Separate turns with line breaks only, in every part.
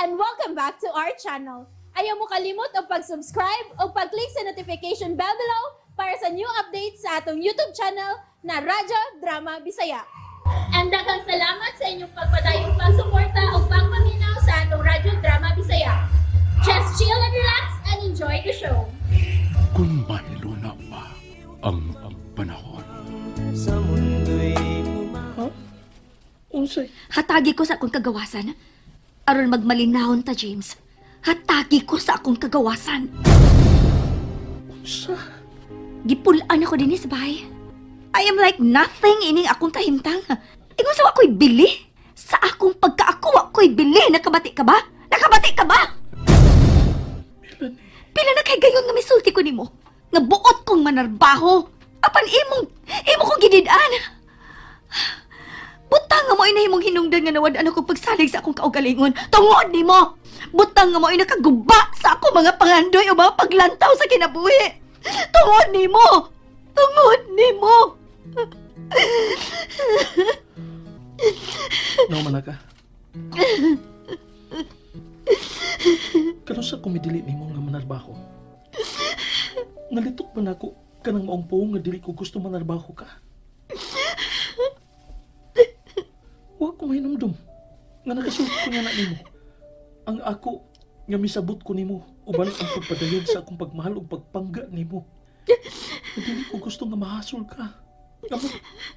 and welcome back to our channel. Ayaw mo kalimot o pag-subscribe o pag-click sa notification bell below para sa new updates sa atong YouTube channel na Radyo Drama Bisaya. And daghang salamat sa inyong pagpadayong pagsuporta o pagpaminaw sa atong Radyo Drama Bisaya. Just chill and relax and enjoy the show.
Kung mahilo na ba ang panahon?
Sa mundo'y
Ha? Unsay?
Hatagi ko sa akong kagawasan. Aron magmalinahon ta, James. Hatagi ko sa akong kagawasan.
Unsa?
Gipulaan ako din sa bahay. I am like nothing ining akong kahimtang. Ingon sa ako'y bili. Sa akong pagkaakuha ko'y bili. Nakabati ka ba? Nakabati ka ba?
Melanie,
Pila na kay gayon nga misulti ko nimo. Nga buot kong manarbaho. Apan imo kong gididaan. Butang nga mo inahimong hinungdan nga nawadaan ako pagsalig sa akong kaugalingon. Tungod nimo. Butang nga mo nakaguba sa ako mga pangandoy o mga paglantaw sa kinabuhi. Tungod nimo. Tungod nimo.
nauman na ka? Karon sa kumidili nimo nga manarbaho. Nalitok man ako kanang maong puong nga dili ko gusto manarbaho ka. Wa ko mahinumdum nga nakasulti ko nga na nimo. Ang ako nga misabot ko nimo uban ang pagpadayag sa akong pagmahal ug pagpangga nimo. Dili ko gusto nga mahasol ka. Nga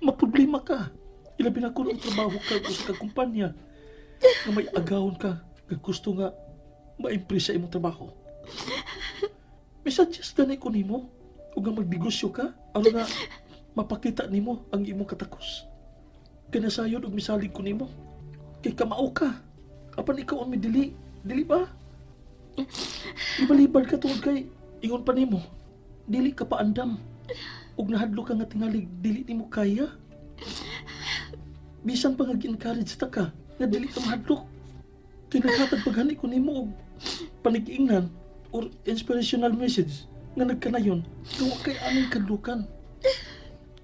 maproblema ka. Ilabi na ko ng trabaho ka o sa kumpanya. Nga may agawon ka. Nga gusto nga ma-impress sa imong trabaho. May suggest ganay ko nimo. O nga magnegosyo ka. Ano nga mapakita nimo ang imong katakos. Kinasayod og misalig ko nimo. Kay kamao ka. Apan ikaw ang midili. Dili ba? Ibalibad ka tungod kay ingon pa nimo. Dili ka pa andam. Ug nahadlo ka nga tingalig dili nimo kaya. Bisan pa nga gi-encourage ta ka nga dili ka mahadlok. Kinakatag paghani ko nimo og panig-ingnan or inspirational message nga nagkanayon nga wa kay aming kadlukan.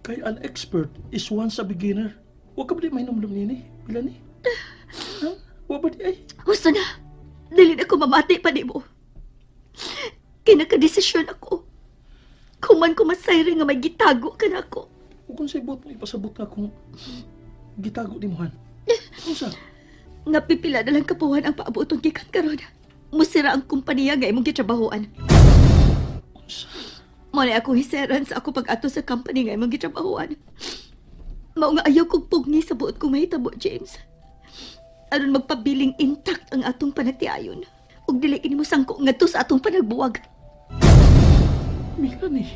Kay an expert is once a beginner. Wa ka ba di mahinumdum nini? Pila ni? Ha? Wa ba di ay?
Gusto na. Dili na ko mamati pa di mo. Kinakadesisyon ako. Kuman ko masayri nga may gitago ka na ako.
Ug kung sa ibot mo ipasabot ka kung gitago ni Mohan. Unsa?
Napipila na lang kapuhan ang paabuton gikan karon. Musira ang kumpanya nga imong gitrabahoan.
Unsa?
Mo na akong hiseran sa ako pag-ato sa company nga imong gitrabahoan. Mao nga ayaw kong pugni sa buot kong mahitabo, James. Aron magpabiling intact ang atong panagtiayon. Ug dili kini mo sangko ngadto sa atong panagbuwag.
Melanie.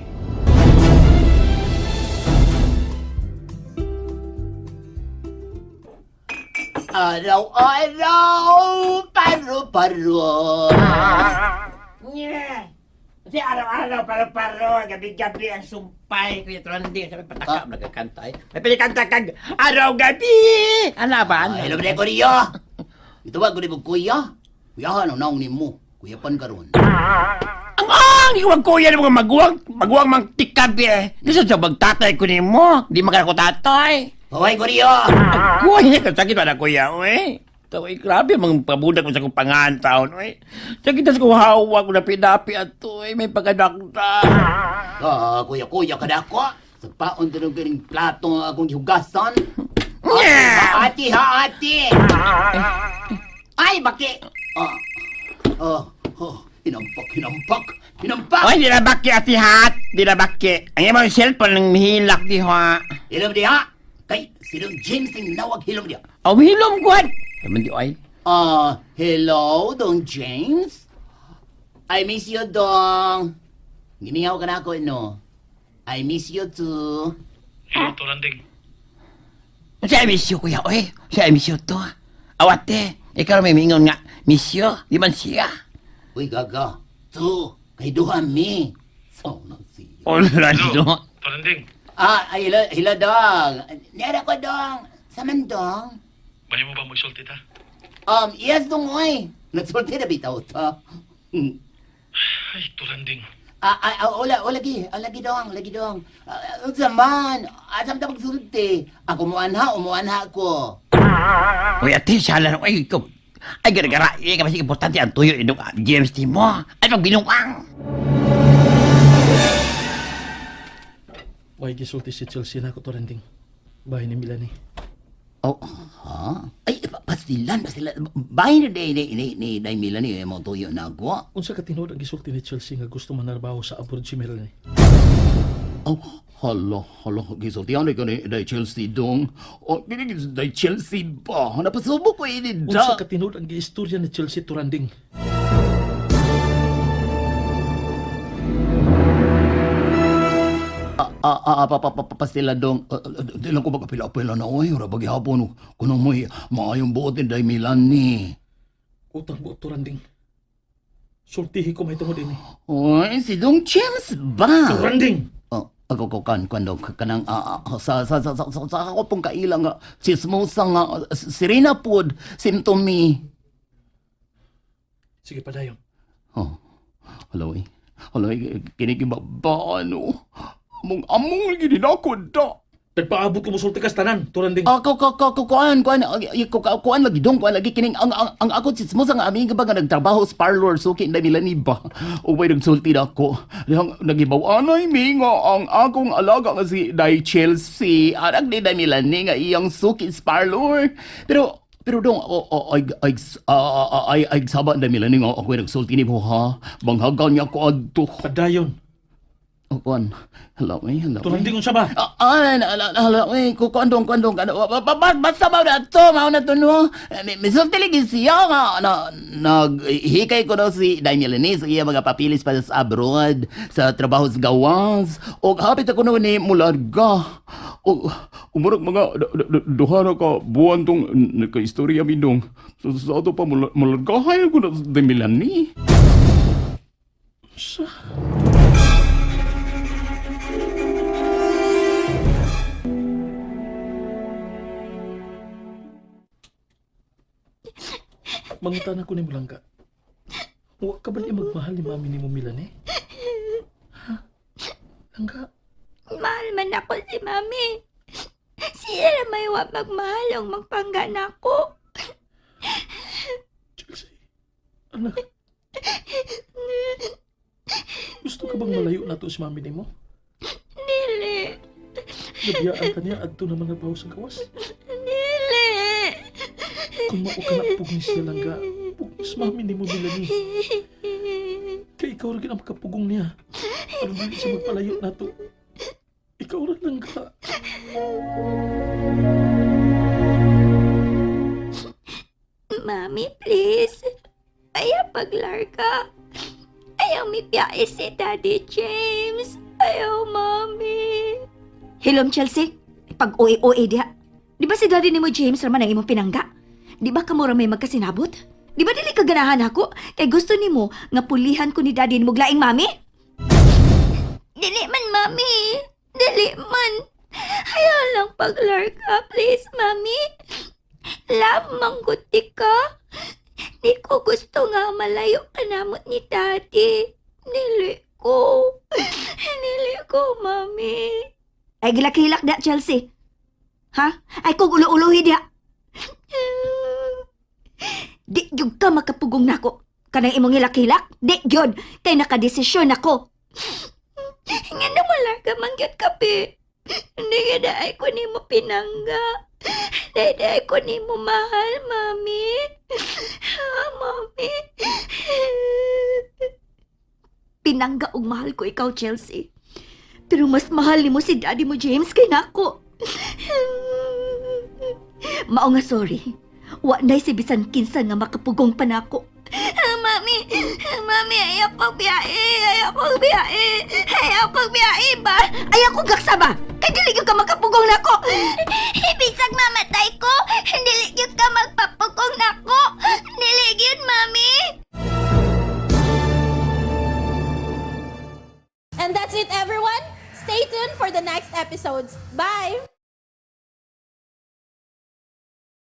Araw-araw, paro-paro.
Kasi araw-araw, paro-paro, gabi-gabi ang sumpay. Kuya Tronding, sabi patakap, nagkakanta eh. May pinikanta kag araw-gabi. Ano ba? Ano?
Hello, bre, kuya. Ito ba, kuya, kuya? Kuya, ano naong ni mo? Kuya pan karon.
Di ko magkuya ng mga maguwang mang tikabi eh. Gusto sa magtatay ko ni mo, di magkako tatay.
Hoy, kuya.
Kuya, kasakit pa na kuya, uy. Taway, grabe, mga pabudak mo sa kong pangantaon, uy. Sakit na sa kong hawak, na pinapi ato, uy. May pagkadakta.
Kuya, kada ko. Sa paon ka ng galing plato akong hugasan.
Yeah!
Ati. Ay, baki. Hinampak.
Uy, di na baki, ati hat. Di na baki. Ang iyong cellphone ng mihilak, di ha.
Hilom diha. Kay, sinong James ng nawag hilom diha?
Aw, hilom ko. Naman di, uy.
Hello, Dong James? I miss you, Dong. Ginihaw ka na ako, no? I miss you too.
Ito landing.
Siya miss you, kuya, uy. Siya miss you to. Awate, ikaw may mingon nga. Miss you, di man siya.
Uy, gaga. Tu, kay duha mi. So, no, siya.
Wala dito.
Ito landing.
Hila, Dong. Nera ko, Dong. Saman, Dong?
Bani mo ba magsulti ta?
Yes, Dong, uy. Nagsulti na bitaw ta.
Ay, ito landing.
Lagi dong. Zaman, asam ta magsulti. Ako umuanha ko.
Uy, ate, siya lang. Uy, ikaw. Ay, gara-gara, kasi importante ang tuyo itong James team mo. Ay, pagbinuang.
May gisulti si Chelsea na ako to rending. Bahay ni Melanie.
Oh, ha? Ay, pastilan. Bahay ni Melanie, mo tuyo na ako.
Unsa ka tinuod ang gisulti ni Chelsea nga gusto manarbaho sa abroad si Melanie?
Oh, hala, gisultihan ka ni Chelsea dong. Oh, day Chelsea ba? Napasubok ko ini
Unsa
da.
ka tinuod ang giistorya ni Chelsea to rending?
Pastila dong. Di lang ko magkapila-pila na oy. Ura bagi hapon. Kuno mo'y maayong buotin day Melanie.
Utang buot to rending. Sultihi ko may tungod ini.
Oy, si Dong James ba?
To rending!
Oh, ako dong kanang sa ako pong kailang nga chismosa nga sirena pod symptomi.
Sige pa dayon.
Oh. Hello. Kinikiba ba ano? Among lagi din ako da.
Nagpaabot ko mo sulti ka sa tanan, to rending.
Kuan lagi dong, kuan lagi kining ang ako chismosa nga amiga ba nga nagtrabaho sa parlor so kin Melanie ba. O way nagsulti na ako. Dihang nagibaw anay mi nga ang akong alaga nga si Day Chelsea. Arag ni Melanie nga iyang suki sa parlor. Pero dong, ay saba na Melanie nga ako nagsulti ni mo ha. Banghagan niya ko adto.
Padayon.
O kuan, hello.
To rending unsa ba?
Hello, kuandong, basta ba na to, no? Misulti lagi siya nga, naghikay ko daw si Melanie sa iya mga papilis pa sa abroad, sa trabaho sa gawas, o hapit ako na ni mularga. O umurag mga duha na ka buwan tong nagka-istorya mi dong. Sa ato pa mulargahay ko na sa Melanie.
Sa... Mangutan ako ni mo lang ka. Huwag ka ba niya magmahal ni mami ni mo Melanie? Ha? Langga?
Mahal man ako si Mami. Siya na may wa magmahal ang magpangga na ako.
Chelsea, anak. Gusto ka bang malayo na to si mami ni mo?
Dili.
Nabiyaan ka niya adto naman na sa gawas.
Dili.
Kung mao ka na pugnis niya langga, pugnis mami ni mo Melanie. Kaya ikaw rin ang makapugong niya. Ang hindi siya magpalayo na to. Ikaw rin langga.
Mami, please. Ayaw paglarga. Ayaw mipiyae si Daddy James. Ayaw, Mami. Hilom, Chelsea. Pag-uwi-uwi diha. Di ba si Daddy ni mo James raman ang imong pinangga? Di ba kamura may magkasinabot? Di ba dili kaganahan ako? Kay gusto ni mo nga pulihan ko ni Daddy ni mo glaing, Mami? Dili man, Mami. Dili man. Ayaw lang paglarga, please, Mami. Love, mangguti ka. Di ko gusto nga malayo ka namot ni Daddy. Dili ko. Dili ko, Mami. Ay, gilak-hilak da, Chelsea. Ha? Ay, kung ulo-ulohi da. Di yun ka makapugong nako. Kanang imong hilak-hilak? Di yun. Kay nakadesisyon ako. Nga na malarga mangyat kape. Hindi ka daay ko ni mo pinangga. Daay ko ni mo mahal, Mami. Mami. Pinangga og mahal ko ikaw, Chelsea. Pero mas mahal ni mo si Daddy mo, James, kay nako. Mao nga sorry. Wa nay si bisan kinsa nga makapugong pa nako. Mami, ayaw kong biyahe ba? Ayaw kong gaksa ba? Kay dili gyud ka makapugong nako. Ibisag mamatay ko, dili gyud ka magpapugong nako. Dili gyud, Mami.
And that's it, everyone. Stay tuned for the next episodes. Bye!